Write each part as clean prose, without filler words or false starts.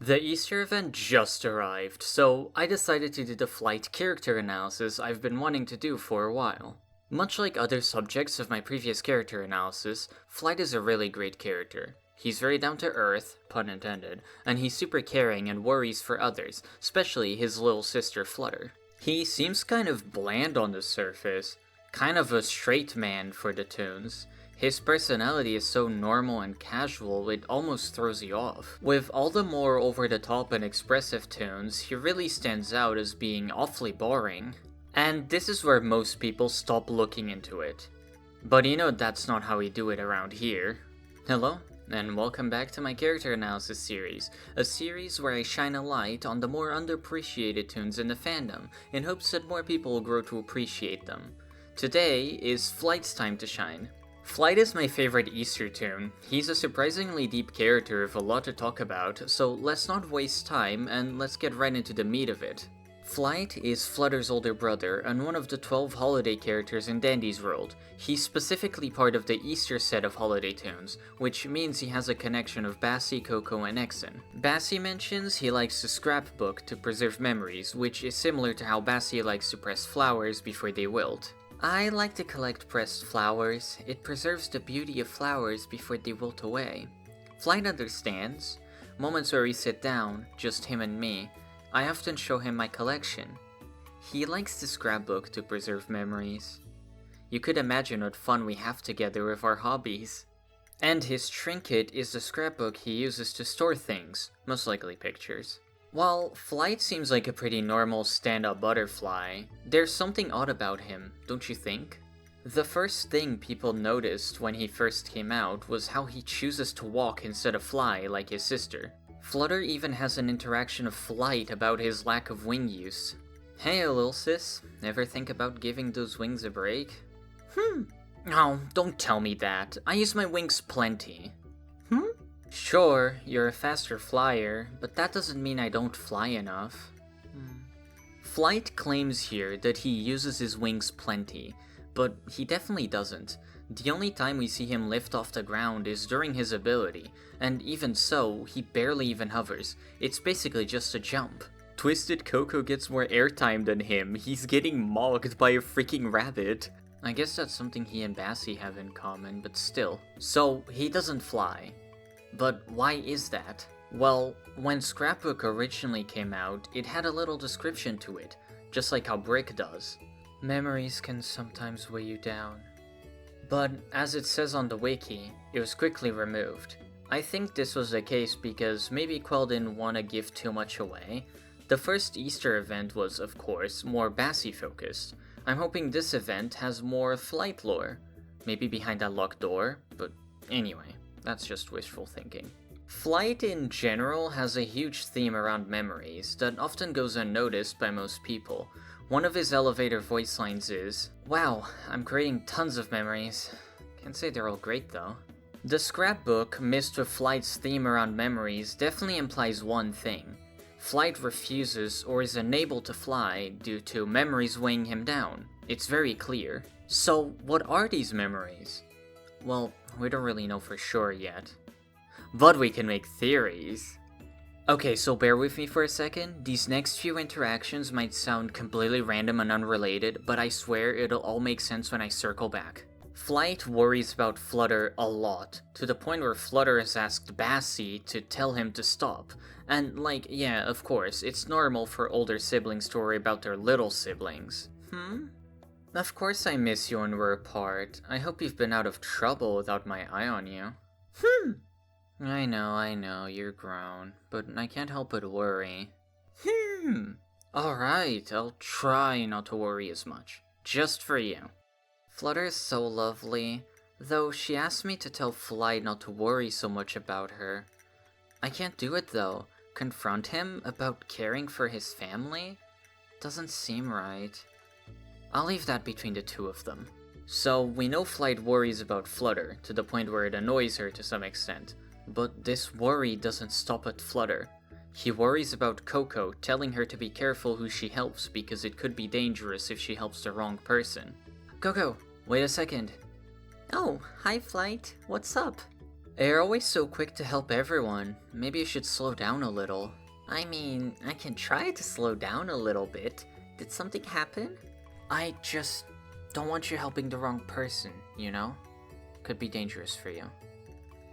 The Easter event just arrived, so I decided to do the Flyte Character Analysis I've been wanting to do for a while. Much like other subjects of my previous character analysis, Flyte is a really great character. He's very down to earth, pun intended, and he's super caring and worries for others, especially his little sister Flutter. He seems kind of bland on the surface, kind of a straight man for the tunes. His personality is so normal and casual, it almost throws you off. With all the more over-the-top and expressive tunes, he really stands out as being awfully boring. And this is where most people stop looking into it. But you know that's not how we do it around here. Hello, and welcome back to my character analysis series, a series where I shine a light on the more underappreciated tunes in the fandom, in hopes that more people will grow to appreciate them. Today is Flyte's time to shine. Flyte is my favorite Easter tune. He's a surprisingly deep character with a lot to talk about, so let's not waste time and let's get right into the meat of it. Flyte is Flutter's older brother and one of the 12 holiday characters in Dandy's world. He's specifically part of the Easter set of holiday tunes, which means he has a connection of Bassie, Coco, and Exen. Bassie mentions he likes to scrapbook to preserve memories, which is similar to how Bassie likes to press flowers before they wilt. I like to collect pressed flowers. It preserves the beauty of flowers before they wilt away. Flyte understands. Moments where we sit down, just him and me, I often show him my collection. He likes to scrapbook to preserve memories. You could imagine what fun we have together with our hobbies. And his trinket is the scrapbook he uses to store things, most likely pictures. While Flyte seems like a pretty normal stand-up butterfly, there's something odd about him, don't you think? The first thing people noticed when he first came out was how he chooses to walk instead of fly like his sister. Flutter even has an interaction of Flyte about his lack of wing use. Hey lil sis, ever think about giving those wings a break? Oh, don't tell me that. I use my wings plenty. Sure, you're a faster flyer, but that doesn't mean I don't fly enough. Flyte claims here that he uses his wings plenty, but he definitely doesn't. The only time we see him lift off the ground is during his ability, and even so, he barely even hovers. It's basically just a jump. Twisted Coco gets more airtime than him. He's getting mocked by a freaking rabbit. I guess that's something he and Bassie have in common, but still. So, he doesn't fly. But why is that? Well, when Scrapbook originally came out, it had a little description to it, just like how Brick does. Memories can sometimes weigh you down. But as it says on the wiki, it was quickly removed. I think this was the case because maybe Quell didn't want to give too much away. The first Easter event was, of course, more Bassie focused. I'm hoping this event has more Flyte lore. Maybe behind that locked door, but anyway. That's just wishful thinking. Flyte in general has a huge theme around memories that often goes unnoticed by most people. One of his elevator voice lines is, "Wow, I'm creating tons of memories." Can't say they're all great though. The scrapbook, mixed with Flyte's theme around memories, definitely implies one thing. Flyte refuses or is unable to fly due to memories weighing him down. It's very clear. So, what are these memories? Well, we don't really know for sure yet. But we can make theories. Okay, so bear with me for a second. These next few interactions might sound completely random and unrelated, but I swear it'll all make sense when I circle back. Flyte worries about Flutter a lot, to the point where Flutter has asked Bassie to tell him to stop. And yeah, of course, it's normal for older siblings to worry about their little siblings. Of course I miss you when we're apart. I hope you've been out of trouble without my eye on you. I know, you're grown, but I can't help but worry. Alright, I'll try not to worry as much. Just for you. Flutter is so lovely, though she asked me to tell Flyte not to worry so much about her. I can't do it though. Confront him about caring for his family? Doesn't seem right. I'll leave that between the two of them. So, we know Flyte worries about Flutter, to the point where it annoys her to some extent. But this worry doesn't stop at Flutter. He worries about Coco, telling her to be careful who she helps because it could be dangerous if she helps the wrong person. Coco, wait a second. Oh, hi Flyte, what's up? You're always so quick to help everyone. Maybe you should slow down a little. I mean, I can try to slow down a little bit. Did something happen? I just don't want you helping the wrong person, you know? Could be dangerous for you.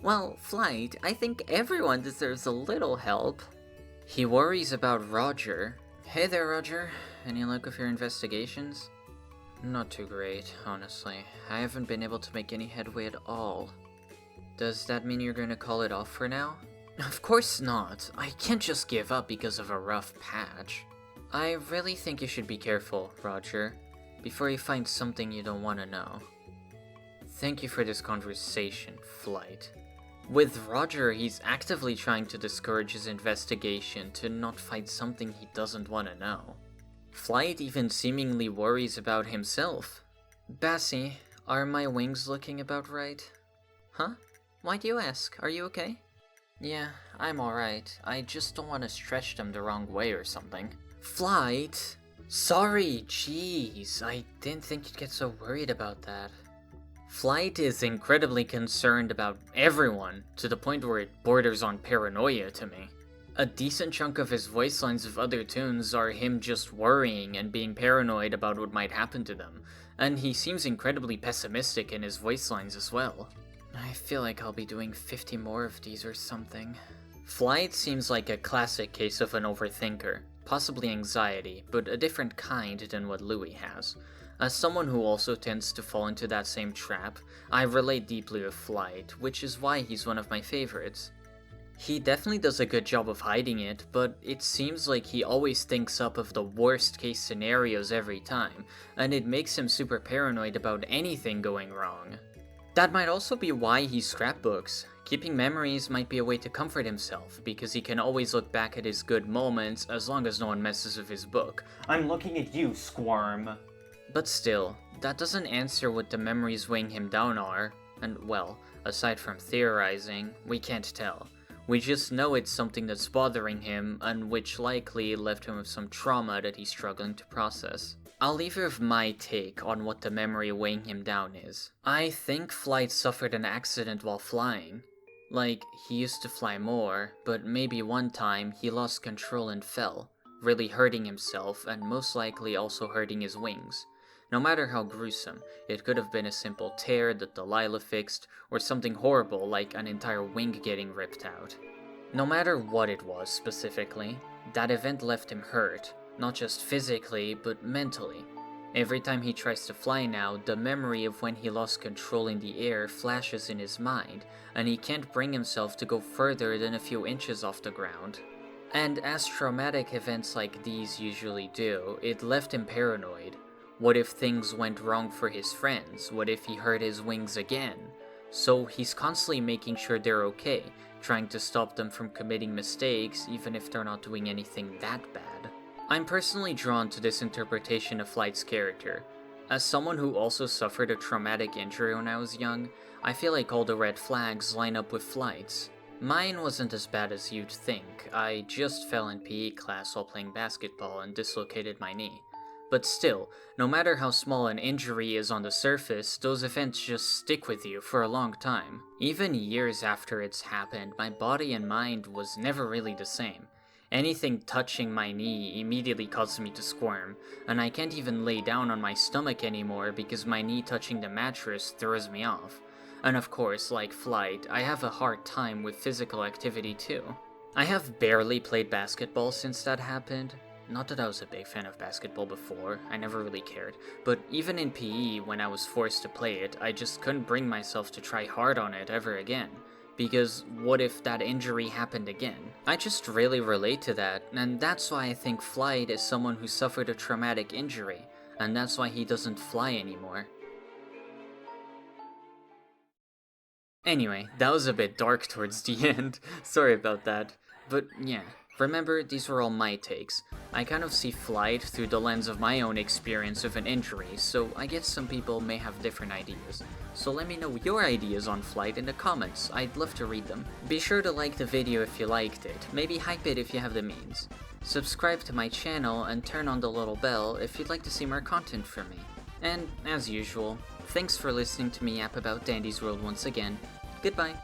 Well, Flyte, I think everyone deserves a little help. He worries about Roger. Hey there, Roger. Any luck with your investigations? Not too great, honestly. I haven't been able to make any headway at all. Does that mean you're gonna call it off for now? Of course not. I can't just give up because of a rough patch. I really think you should be careful, Roger, before you find something you don't want to know. Thank you for this conversation, Flyte. With Roger, he's actively trying to discourage his investigation to not find something he doesn't want to know. Flyte even seemingly worries about himself. Bassie, are my wings looking about right? Huh? Why do you ask? Are you okay? Yeah, I'm alright. I just don't want to stretch them the wrong way or something. Flyte! Sorry, jeez. I didn't think you'd get so worried about that. Flyte is incredibly concerned about everyone, to the point where it borders on paranoia to me. A decent chunk of his voice lines of other tunes are him just worrying and being paranoid about what might happen to them, and he seems incredibly pessimistic in his voice lines as well. I feel like I'll be doing 50 more of these or something. Flyte seems like a classic case of an overthinker, possibly anxiety, but a different kind than what Louis has. As someone who also tends to fall into that same trap, I relate deeply with Flyte, which is why he's one of my favorites. He definitely does a good job of hiding it, but it seems like he always thinks up of the worst case scenarios every time, and it makes him super paranoid about anything going wrong. That might also be why he scrapbooks. Keeping memories might be a way to comfort himself, because he can always look back at his good moments as long as no one messes with his book. I'm looking at you, Squirm! But still, that doesn't answer what the memories weighing him down are, and well, aside from theorizing, we can't tell. We just know it's something that's bothering him, and which likely left him with some trauma that he's struggling to process. I'll leave you with my take on what the memory weighing him down is. I think Flyte suffered an accident while flying. Like, he used to fly more, but maybe one time he lost control and fell, really hurting himself and most likely also hurting his wings. No matter how gruesome, it could have been a simple tear that Delilah fixed, or something horrible like an entire wing getting ripped out. No matter what it was specifically, that event left him hurt, not just physically, but mentally. Every time he tries to fly now, the memory of when he lost control in the air flashes in his mind, and he can't bring himself to go further than a few inches off the ground. And as traumatic events like these usually do, it left him paranoid. What if things went wrong for his friends? What if he hurt his wings again? So he's constantly making sure they're okay, trying to stop them from committing mistakes even if they're not doing anything that bad. I'm personally drawn to this interpretation of Flyte's character. As someone who also suffered a traumatic injury when I was young, I feel like all the red flags line up with Flyte's. Mine wasn't as bad as you'd think. I just fell in PE class while playing basketball and dislocated my knee. But still, no matter how small an injury is on the surface, those events just stick with you for a long time. Even years after it's happened, my body and mind was never really the same. Anything touching my knee immediately causes me to squirm, and I can't even lay down on my stomach anymore because my knee touching the mattress throws me off. And of course, like Flyte, I have a hard time with physical activity too. I have barely played basketball since that happened. Not that I was a big fan of basketball before, I never really cared, but even in PE, when I was forced to play it, I just couldn't bring myself to try hard on it ever again. Because what if that injury happened again? I just really relate to that, and that's why I think Flyte is someone who suffered a traumatic injury, and that's why he doesn't fly anymore. Anyway, that was a bit dark towards the end, sorry about that. But yeah, Remember, these were all my takes. I kind of see Flyte through the lens of my own experience of an injury, so I guess some people may have different ideas. So let me know your ideas on Flyte in the comments, I'd love to read them. Be sure to like the video if you liked it, maybe hype it if you have the means. Subscribe to my channel and turn on the little bell if you'd like to see more content from me. And, as usual, thanks for listening to me yap about Dandy's World once again. Goodbye.